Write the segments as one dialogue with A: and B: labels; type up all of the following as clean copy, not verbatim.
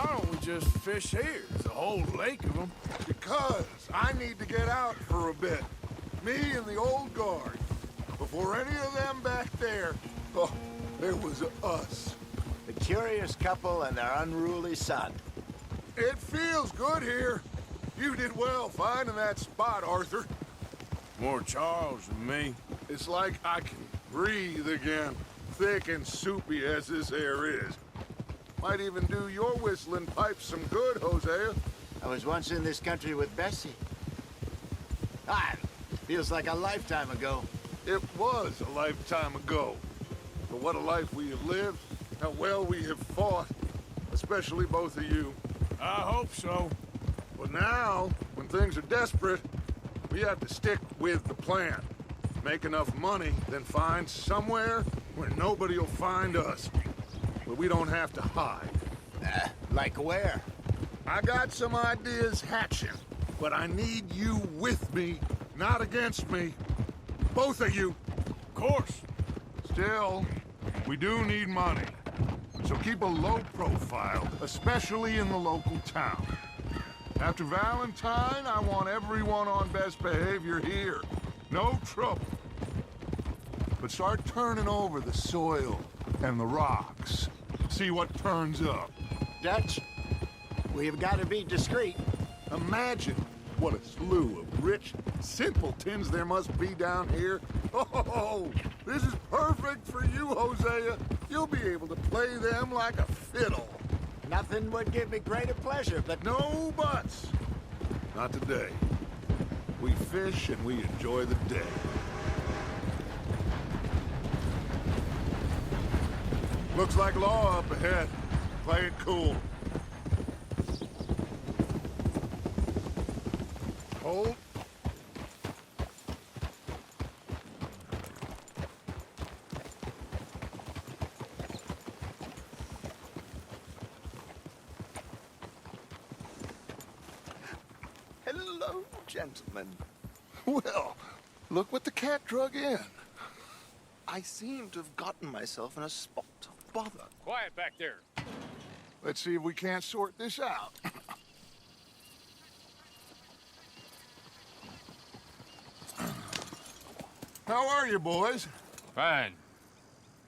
A: Why don't we just fish here? There's a whole lake of them.
B: Because I need to get out for a bit. Me and the old guard. Before any of them back there, oh, there was us.
C: The curious couple and their unruly son.
B: It feels good here. You did well finding that spot, Arthur.
A: More Charles than me.
B: It's like I can breathe again, thick and soupy as this air is. Might even do your whistling pipes some good, Hosea.
C: I was once in this country with Bessie. Feels like a lifetime ago.
B: It was a lifetime ago. But what a life we have lived, how well we have fought, especially both of you.
A: I hope so.
B: But now, when things are desperate, we have to stick with the plan. Make enough money, then find somewhere where nobody will find us. Where we don't have to hide.
C: Like where?
B: I got some ideas hatching, but I need you with me, not against me. Both of you.
A: Of course.
B: Still, we do need money. So keep a low profile, especially in the local town. After Valentine, I want everyone on best behavior here. No trouble. But start turning over the soil and the rocks. See what turns up.
C: Dutch, we've got to be discreet.
B: Imagine what a slew of rich simpletons there must be down here. Oh, this is perfect for you, Hosea. You'll be able to play them like a fiddle.
C: Nothing would give me greater pleasure, but
B: No buts. Not today. We fish and we enjoy the day. Looks like law up ahead. Play it cool. Hold.
D: Hello, gentlemen.
B: Well, look what the cat drug in.
D: I seem to have gotten myself in a spot of bother.
A: Quiet back there.
B: Let's see if we can't sort this out. How are you, boys?
A: Fine.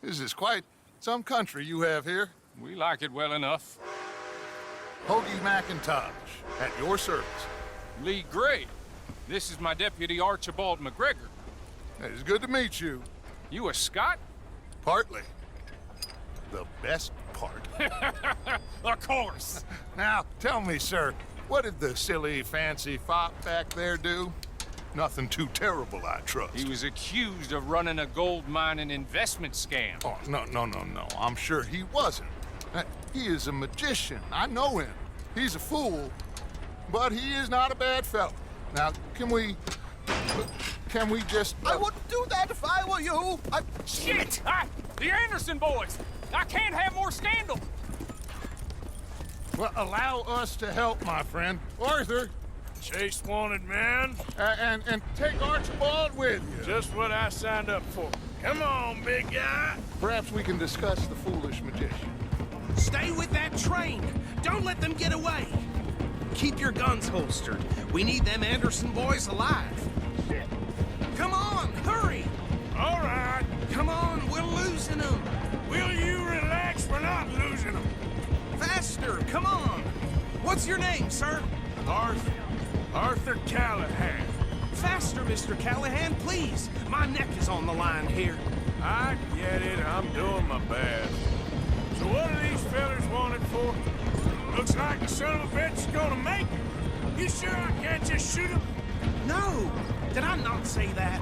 B: This is quite some country you have here.
A: We like it well enough.
B: Hoagie McIntosh, at your service.
A: Lee Gray. This is my deputy Archibald McGregor.
B: It's good to meet you.
A: You a Scot?
B: Partly. The best part.
A: Of course.
B: Now, tell me, sir, what did the silly, fancy fop back there do? Nothing too terrible, I trust.
A: He was accused of running a gold mining investment scam.
B: Oh, no. I'm sure he wasn't. He is a magician. I know him. He's a fool, but he is not a bad fellow. Now, can we just...
D: I wouldn't do that if I were you.
A: Shit! The Anderson boys! I can't have more scandal!
B: Well, allow us to help, my friend. Arthur,
A: Chase wanted man.
B: and take Archibald with you.
A: Just what I signed up for. Come on, big guy.
B: Perhaps we can discuss the foolish magician.
E: Stay with that train! Don't let them get away! Keep your guns holstered. We need them Anderson boys alive.
C: shit.
E: Come on, hurry!
A: All right.
E: Come on, we're losing them.
A: Will you relax? We're not losing them.
E: Faster, come on. What's your name, sir?
A: Arthur Callahan.
E: Faster, Mr. Callahan, please. My neck is on the line here.
A: I get it. I'm doing my best. So what are these fellas wanted for? Looks like the son of a bitch is gonna make it. You sure I can't just shoot him?
E: No, did I not say that?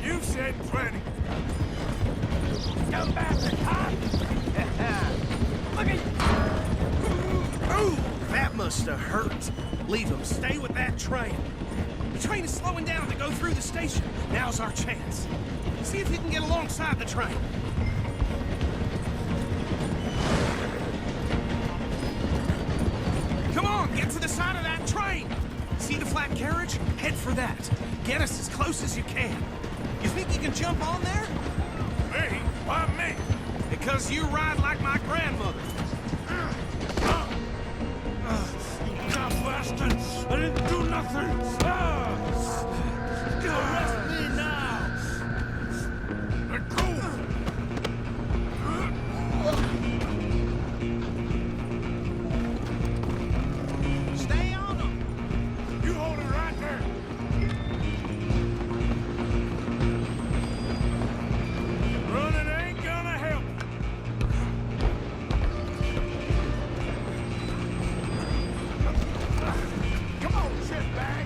A: You've said plenty. Come back, cop! Look at
E: Ooh, that must have hurt. Leave them. Stay with that train. The train is slowing down to go through the station. Now's our chance. See if you can get alongside the train. Come on, get to the side of that train. See the flat carriage? Head for that. Get us as close as you can. You think you can jump on there?
A: me. Why me?
E: Because you ride like my grandmother.
A: bastard! I didn't do nothing! Arrest me now! Let go!
E: Stay on him!
A: You hold it right there! Running ain't gonna help.
B: Come on, shitbag!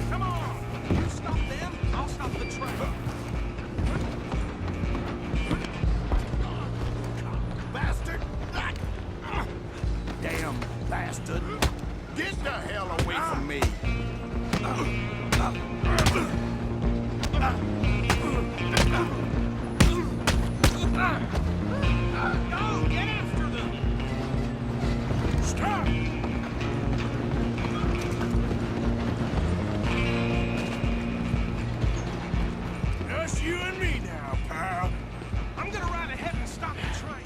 E: Come on! You stop them, I'll stop the train.
B: Bastard!
E: Damn bastard!
B: Get the hell away from me!
E: Go, get after them!
A: Stop! Just you and me now, pal.
E: I'm gonna ride ahead and stop the train.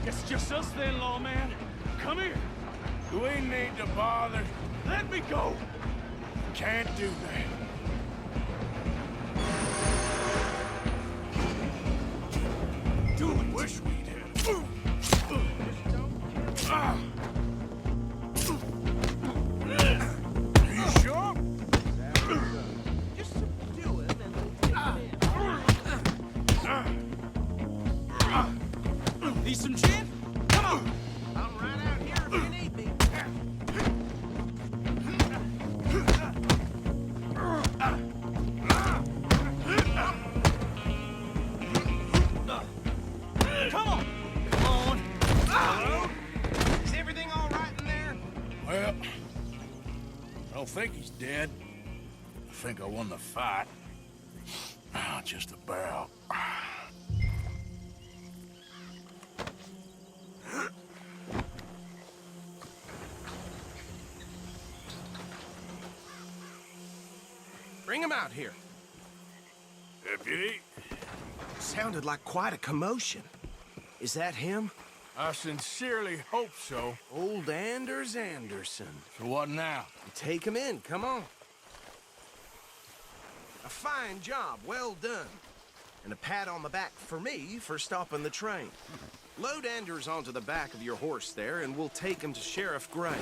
A: Guess it's just us then, lawman. Come here. We need to bother. Let me go. Can't do that. Do it. Wish we did. Are you sure?
E: Just subdue him and we'll take him in. Need some gin? Come on! I'm right out here if you need me. Come on! Come on! Hello? Is everything all right in there?
A: Well, I don't think he's dead. I think I won the fight. Just about.
E: Bring him out here.
A: Deputy,
E: Sounded like quite a commotion. Is that him?
A: I sincerely hope so.
E: Old Anders Anderson.
A: So what now?
E: Take him in, come on. A fine job, well done. And a pat on the back for me for stopping the train. Load Anders onto the back of your horse there, and we'll take him to Sheriff Gray.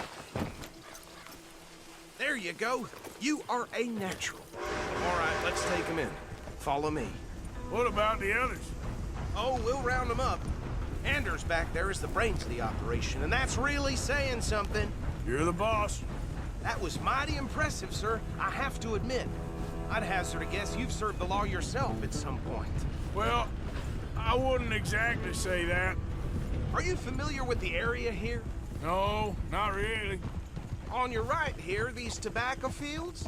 E: There you go. You are a natural. All right, let's take him in. Follow me.
A: What about the others?
E: Oh, we'll round them up. Anders back there is the brains of the operation, and that's really saying something.
A: You're the boss.
E: That was mighty impressive, sir. I have to admit. I'd hazard a guess you've served the law yourself at some point.
A: Well, I wouldn't exactly say that.
E: Are you familiar with the area here?
A: No, not really.
E: On your right here, these tobacco fields?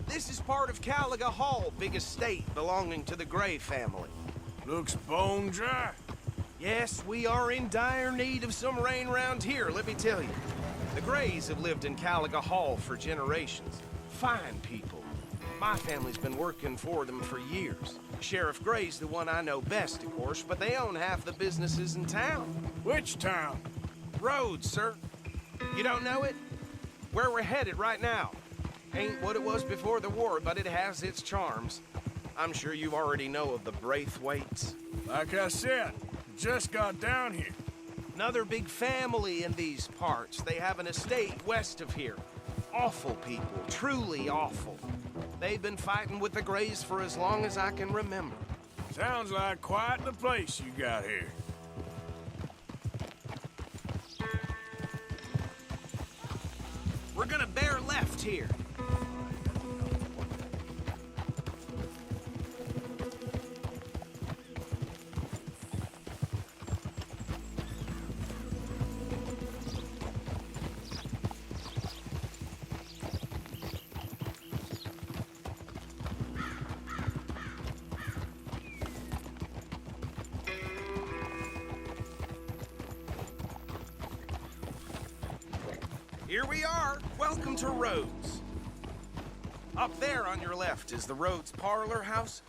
E: This is part of Caliga Hall, big estate belonging to the Gray family.
A: Looks bone dry.
E: Yes, we are in dire need of some rain round here, let me tell you. The Grays have lived in Caliga Hall for generations. Fine people. My family's been working for them for years. Sheriff Gray's the one I know best, of course, but they own half the businesses in town.
A: Which town?
E: Rhodes, sir. You don't know it? Where we're headed right now. Ain't what it was before the war, but it has its charms. I'm sure you already know of the Braithwaites.
A: Like I said, just got down here.
E: Another big family in these parts. They have an estate west of here. Awful people, truly awful. They've been fighting with the Grays for as long as I can remember.
A: Sounds like quite the place you got here.
E: We're gonna bear left here. Here we are. Welcome to Rhodes. Up there on your left is the Rhodes Parlor House.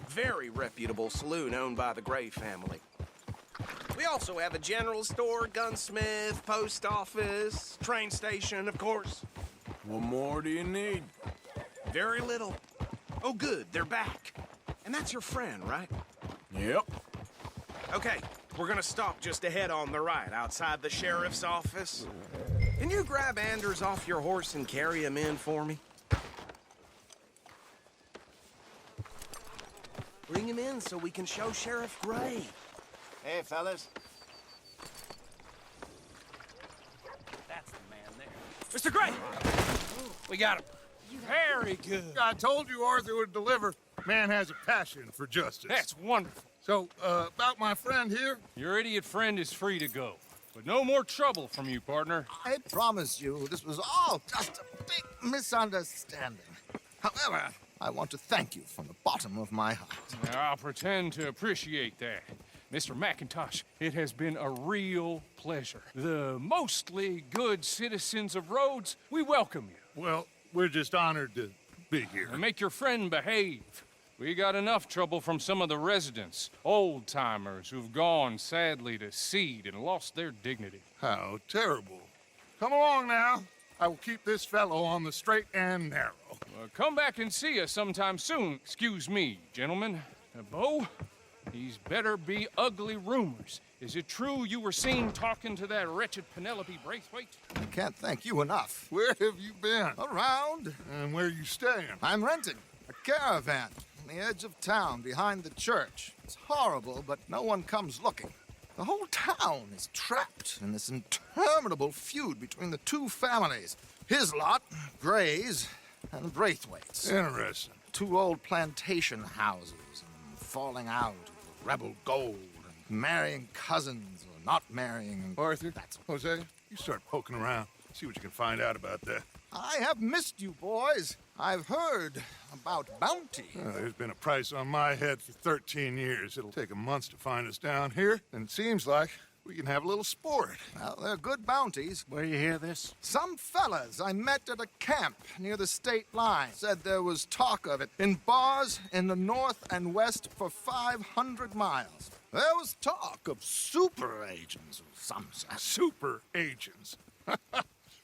E: Very reputable saloon owned by the Gray family. We also have a general store, gunsmith, post office, train station, of course.
A: What more do you need?
E: Very little. Oh, good, they're back. And that's your friend, right?
A: Yep.
E: Okay, we're gonna stop just ahead on the right, outside the sheriff's office. Can you grab Anders off your horse and carry him in for me? Bring him in so we can show Sheriff Gray.
C: Hey, fellas.
F: That's the man there.
E: Mr. Gray! We got him.
F: Very good.
B: I told you Arthur would deliver. Man has a passion for justice.
F: That's wonderful.
B: So, about my friend here?
F: Your idiot friend is free to go. But no more trouble from you, partner.
D: I promise you, this was all just a big misunderstanding. However, I want to thank you from the bottom of my heart.
F: I'll pretend to appreciate that. Mr. McIntosh, it has been a real pleasure. The mostly good citizens of Rhodes, we welcome you.
B: Well, we're just honored to be here.
F: And make your friend behave. We got enough trouble from some of the residents, old-timers who've gone, sadly, to seed and lost their dignity.
B: How terrible. Come along now. I will keep this fellow on the straight and narrow.
F: Come back and see us sometime soon. Excuse me, gentlemen. Bo, these better be ugly rumors. Is it true you were seen talking to that wretched Penelope Braithwaite?
D: I can't thank you enough.
B: Where have you been?
D: Around,
B: And where you staying?
D: I'm renting a caravan on the edge of town behind the church. It's horrible, but no one comes looking. The whole town is trapped in this interminable feud between the two families. His lot, Gray's, and Braithwaite's.
B: Interesting.
D: Two old plantation houses and falling out of rebel gold and marrying cousins or not marrying.
B: Arthur,
D: That's
B: Jose, you start poking around. See what you can find out about that.
D: I have missed you, boys. I've heard about bounty.
B: There's been a price on my head for 13 years. It'll take a month to find us down here, and it seems like we can have a little sport.
D: Well, they're good bounties.
C: Where you hear this?
D: Some fellas I met at a camp near the state line said there was talk of it in bars in the north and west for 500 miles. There was talk of super agents of some sort.
B: Super agents.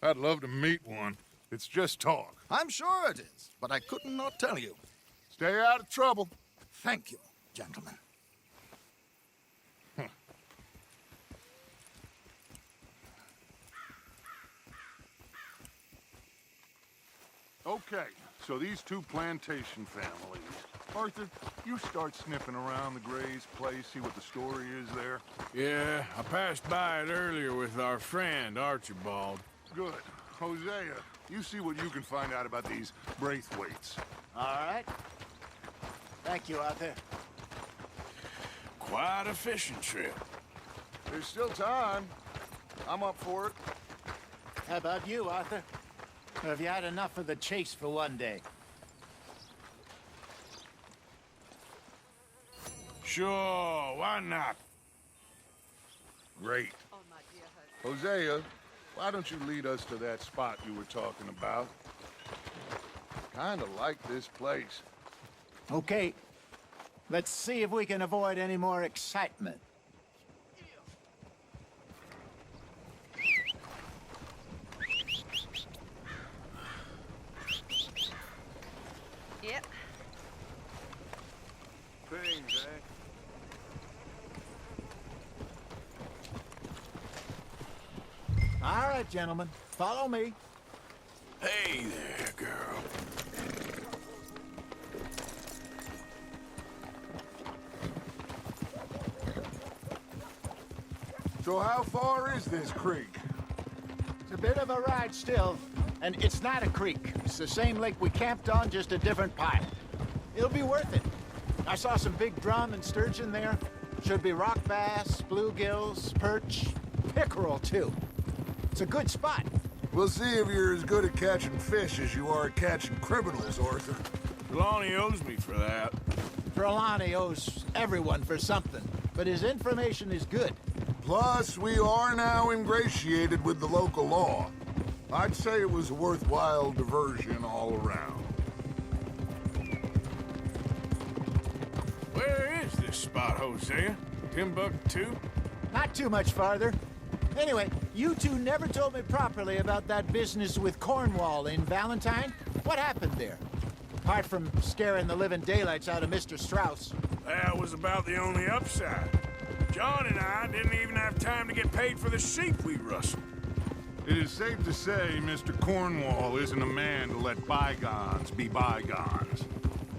B: I'd love to meet one. It's just talk.
D: I'm sure it is, but I couldn't not tell you.
B: Stay out of trouble.
D: Thank you, gentlemen.
B: Okay, so these two plantation families. Arthur, you start sniffing around the Gray's place, see what the story is there.
A: Yeah, I passed by it earlier with our friend, Archibald.
B: Good. Hosea, you see what you can find out about these Braithwaites.
C: All right. Thank you, Arthur.
A: Quite a fishing trip.
B: There's still time. I'm up for it.
C: How about you, Arthur? Or have you had enough of the chase for one day?
A: Sure, why not?
B: Great. Hosea, why don't you lead us to that spot you were talking about? Kinda like this place.
C: Okay. Let's see if we can avoid any more excitement.
G: Yep.
B: Things, eh?
C: All right, gentlemen. Follow me.
A: Hey there, girl.
B: So how far is this creek?
C: It's a bit of a ride still, and it's not a creek. It's the same lake we camped on, just a different pipe. It'll be worth it. I saw some big drum and sturgeon there. Should be rock bass, bluegills, perch, pickerel, too. It's a good spot.
B: We'll see if you're as good at catching fish as you are at catching criminals, Arthur.
A: Lonnie owes me for that.
C: Trelawney owes everyone for something, but his information is good.
B: Plus, we are now ingratiated with the local law. I'd say it was a worthwhile diversion all around.
A: Where is this spot, Hosea? Timbuktu?
C: Not too much farther. Anyway, you two never told me properly about that business with Cornwall in Valentine. What happened there? Apart from scaring the living daylights out of Mr. Strauss.
A: That was about the only upside. John and I didn't even have time to get paid for the sheep we rustled.
B: It is safe to say Mr. Cornwall isn't a man to let bygones be bygones.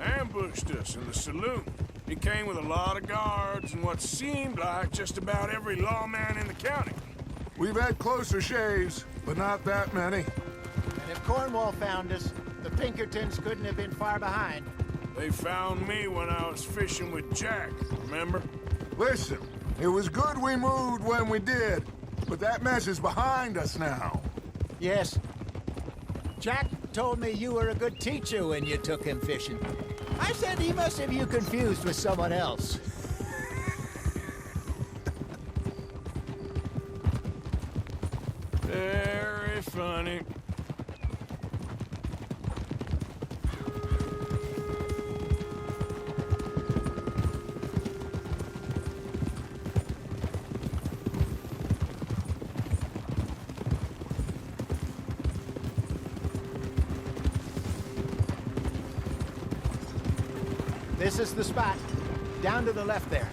A: Ambushed us in the saloon. He came with a lot of guards and what seemed like just about every lawman in the county.
B: We've had closer shaves, but not that many.
C: And if Cornwall found us, the Pinkertons couldn't have been far behind.
A: They found me when I was fishing with Jack, remember?
B: Listen, it was good we moved when we did, but that mess is behind us now.
C: Yes. Jack told me you were a good teacher when you took him fishing. I said he must have you confused with someone else.
A: Very funny.
C: This is the spot. Down to the left there.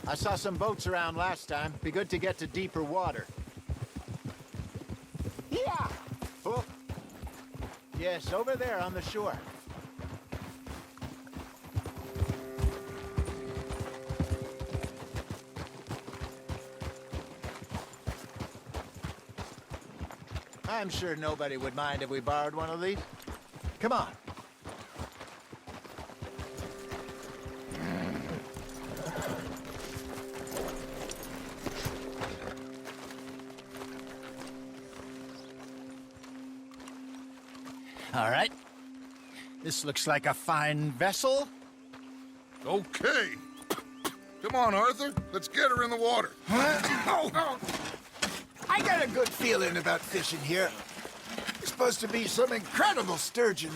C: I saw some boats around last time. Be good to get to deeper water. Yeah! Oh. Yes, over there on the shore. I'm sure nobody would mind if we borrowed one of these. Come on. All right. This looks like a fine vessel.
B: Okay. Come on, Arthur. Let's get her in the water.
C: Oh. I got a good feeling about fishing here. It's supposed to be some incredible sturgeon.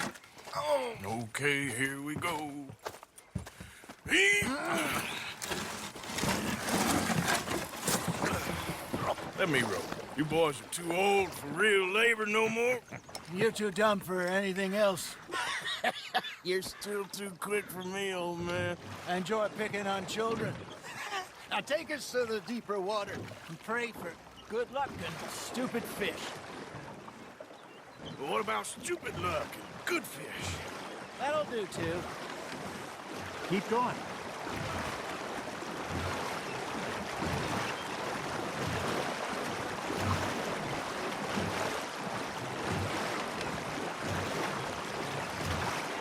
C: Oh.
A: Okay, here we go. Let me row. You boys are too old for real labor no more.
C: You're too dumb for anything else.
A: You're still too quick for me, old man.
C: I enjoy picking on children. Now take us to the deeper water and pray for good luck and stupid fish.
A: But what about stupid luck and good fish?
C: That'll do, too. Keep going.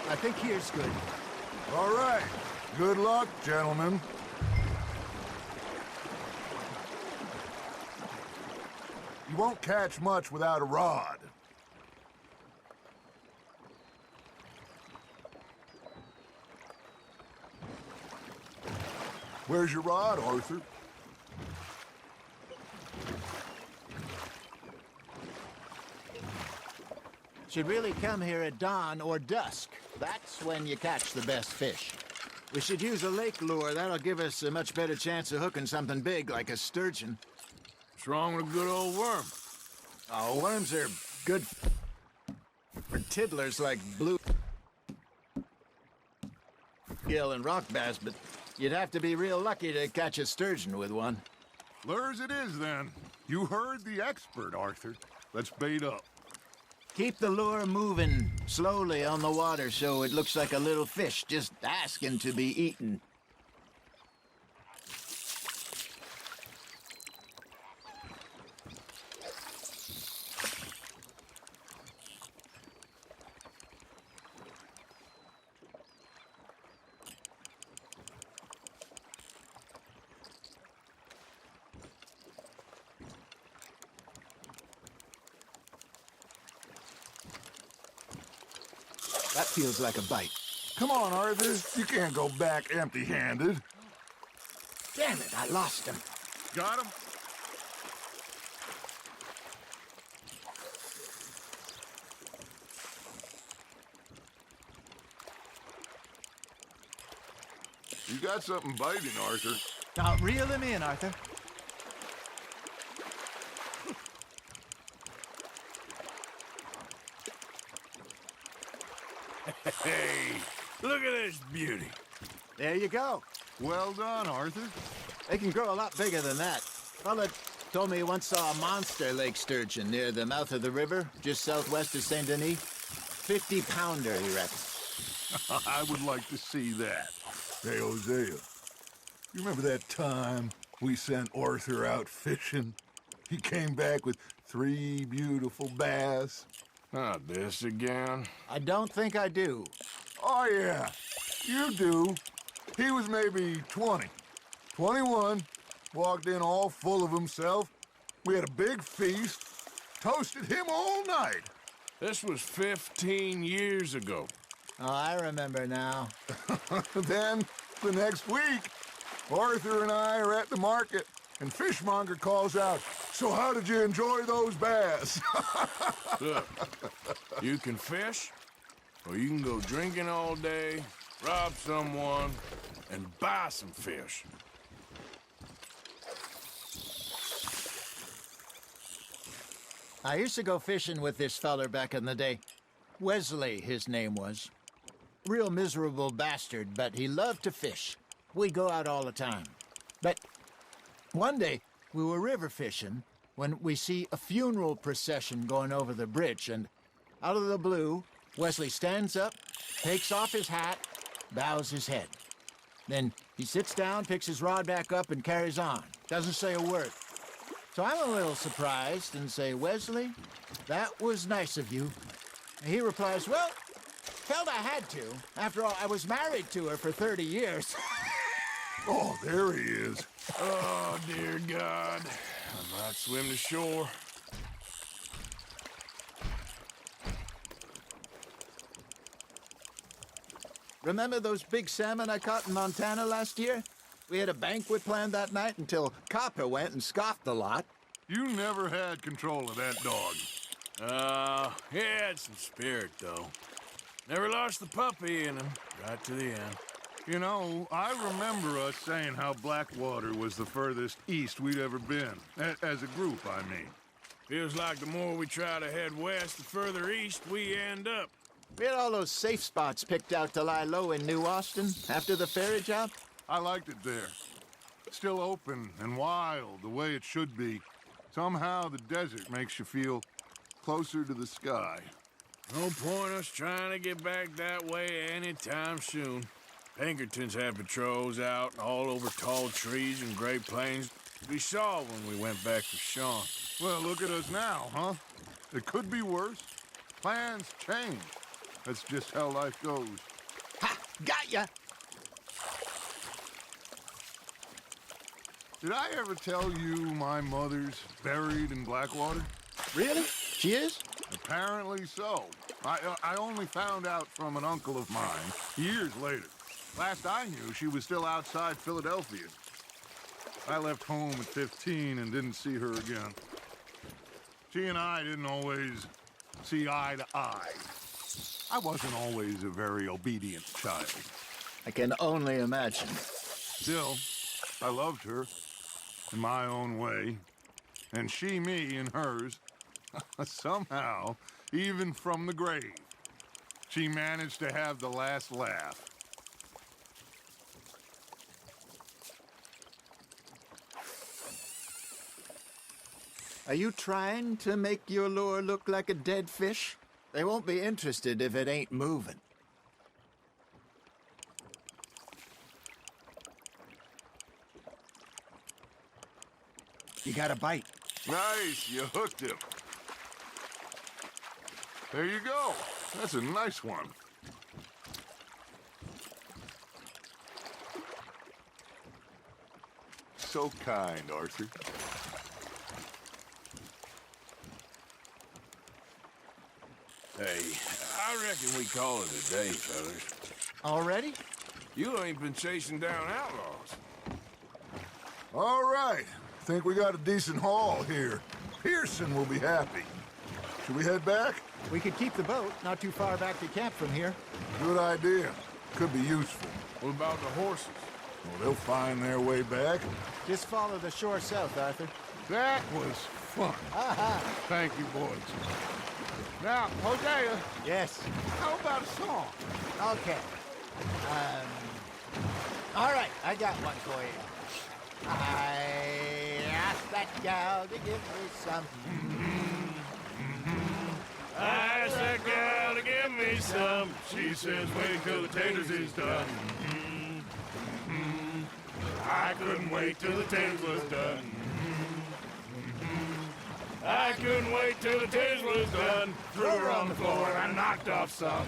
C: I think here's good.
B: All right. Good luck, gentlemen. You won't catch much without a rod. Where's your rod, Arthur?
C: Should really come here at dawn or dusk. That's when you catch the best fish. We should use a lake lure. That'll give us a much better chance of hooking something big like a sturgeon.
A: What's wrong with a good old worm?
C: Oh, worms are good for tiddlers like blue gill and rock bass, but you'd have to be real lucky to catch a sturgeon with one.
B: Lures it is, then. You heard the expert, Arthur. Let's bait up.
C: Keep the lure moving slowly on the water so it looks like a little fish just asking to be eaten. That feels like a bite.
B: Come on, Arthur. You can't go back empty-handed.
C: Damn it, I lost him.
B: Got him? You got something biting, Arthur.
C: Now, reel him in, Arthur.
A: Hey, look at this beauty.
C: There you go.
B: Well done, Arthur.
C: They can grow a lot bigger than that. Fella told me he once saw a monster lake sturgeon near the mouth of the river, just southwest of Saint Denis. 50-pounder, he reckons.
B: I would like to see that. Hey, Hosea, you remember that time we sent Arthur out fishing? He came back with 3 beautiful bass.
A: Not this again.
C: I don't think I do.
B: Oh, yeah, you do. He was maybe 20, 21, walked in all full of himself. We had a big feast, toasted him all night.
A: This was 15 years ago.
C: Oh, I remember now.
B: Then, the next week, Arthur and I are at the market, and Fishmonger calls out, "So how did you enjoy those bass?"
A: Look, you can fish, or you can go drinking all day, rob someone, and buy some fish.
C: I used to go fishing with this feller back in the day. Wesley, his name was. Real miserable bastard, but he loved to fish. We'd go out all the time. But one day, we were river fishing when we see a funeral procession going over the bridge, and out of the blue, Wesley stands up, takes off his hat, bows his head. Then he sits down, picks his rod back up, and carries on. Doesn't say a word. So I'm a little surprised and say, "Wesley, that was nice of you." And he replies, "Well, felt I had to. After all, I was married to her for 30 years.
B: Oh, there he is.
A: Oh, dear God. I might swim to shore.
C: Remember those big salmon I caught in Montana last year? We had a banquet planned that night until Copper went and scoffed a lot.
B: You never had control of that dog.
A: He had some spirit, though. Never lost the puppy in him, right to the end.
B: You know, I remember us saying how Blackwater was the furthest east we'd ever been. As a group, I mean.
A: Feels like the more we try to head west, the further east we end up.
C: We had all those safe spots picked out to lie low in New Austin after the ferry job.
B: I liked it there. Still open and wild, the way it should be. Somehow the desert makes you feel closer to the sky.
A: No point us trying to get back that way anytime soon. Pinkertons had patrols out all over tall trees and Great Plains. We saw when we went back to Sean.
B: Well, look at us now, huh? It could be worse. Plans change. That's just how life goes.
C: Ha! Got ya!
B: Did I ever tell you my mother's buried in Blackwater?
C: Really? She is?
B: Apparently so. I only found out from an uncle of mine years later. Last I knew, she was still outside Philadelphia. I left home at 15 and didn't see her again. She and I didn't always see eye to eye. I wasn't always a very obedient child.
C: I can only imagine.
B: Still, I loved her in my own way, and she me in hers. Somehow, even from the grave, she managed to have the last laugh.
C: Are you trying to make your lure look like a dead fish? They won't be interested if it ain't moving. You got a bite.
B: Nice, you hooked him. There you go. That's a nice one. So kind, Arthur.
A: Hey, I reckon we call it a day, fellas.
C: Already?
A: You ain't been chasing down outlaws.
B: All right. think we got a decent haul here. Pearson will be happy. Should we head back?
C: We could keep the boat not too far back to camp from here.
B: Good idea. Could be useful.
A: What about the horses?
B: Well, they'll find their way back.
C: Just follow the shore south, Arthur.
B: That was fun. Thank you, boys. Now, Hosea,
C: Yes.
B: how about a song?
C: Okay. All right, I got one for you. I asked that gal to give me some.
A: I asked that gal to give me some. She says, wait till the taters is done. I couldn't wait till the taters was done. I couldn't wait till the taters was done. Threw her on the floor and I knocked off some.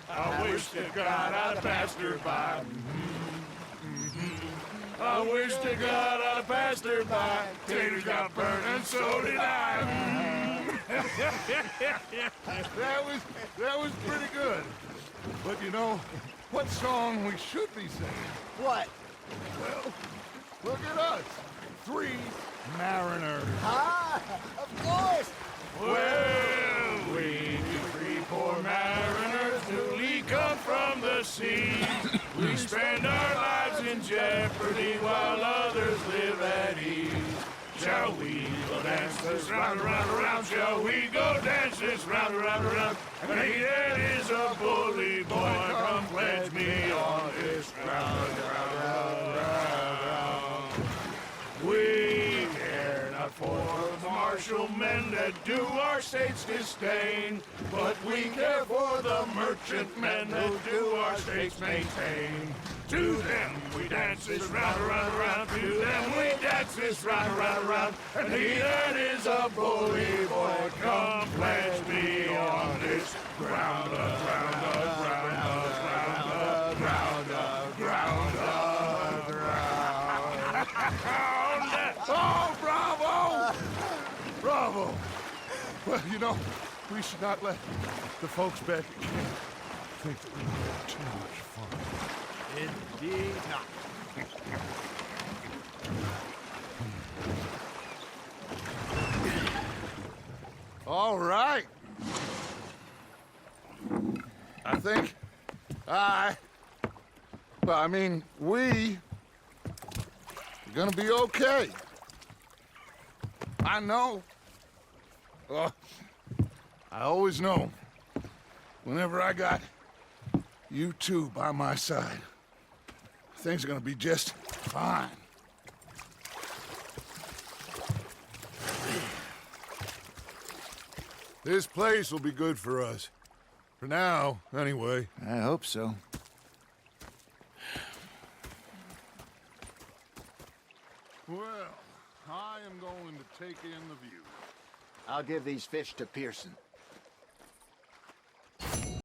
A: I wish to God I'd passed her by. I wish to God I'd have passed her by. Taters got burned and so did I.
B: That was pretty good. But you know, what song we should be singing?
C: What?
B: Well, look at us. 3 mariners.
C: Ah, of course.
A: Well, we 3 poor mariners newly come from the sea. We spend our lives in jeopardy while others live at ease. Shall we go dance this round, around, around? Shall we go dance this round, around, around? And he that is a bully boy, come pledge me on this round, round, round, round. We care not for the martial men that do our states disdain, but we care for the merchant men that do our states maintain. To them we dance this round, around, around. To them we dance this round, around, around. And he that is a bully boy, come pledge me on this ground, ground, ground, ground, ground, ground, ground.
B: Oh, bravo! Bravo! Well, you know, we should not let the folks back at camp think that we had too much fun.
C: Indeed not.
B: All right. I think we are gonna be okay. I know. I always know. Whenever I got you two by my side, things are gonna be just fine. This place will be good for us. For now, anyway.
C: I hope so.
B: Well, I am going to take in the view.
C: I'll give these fish to Pearson.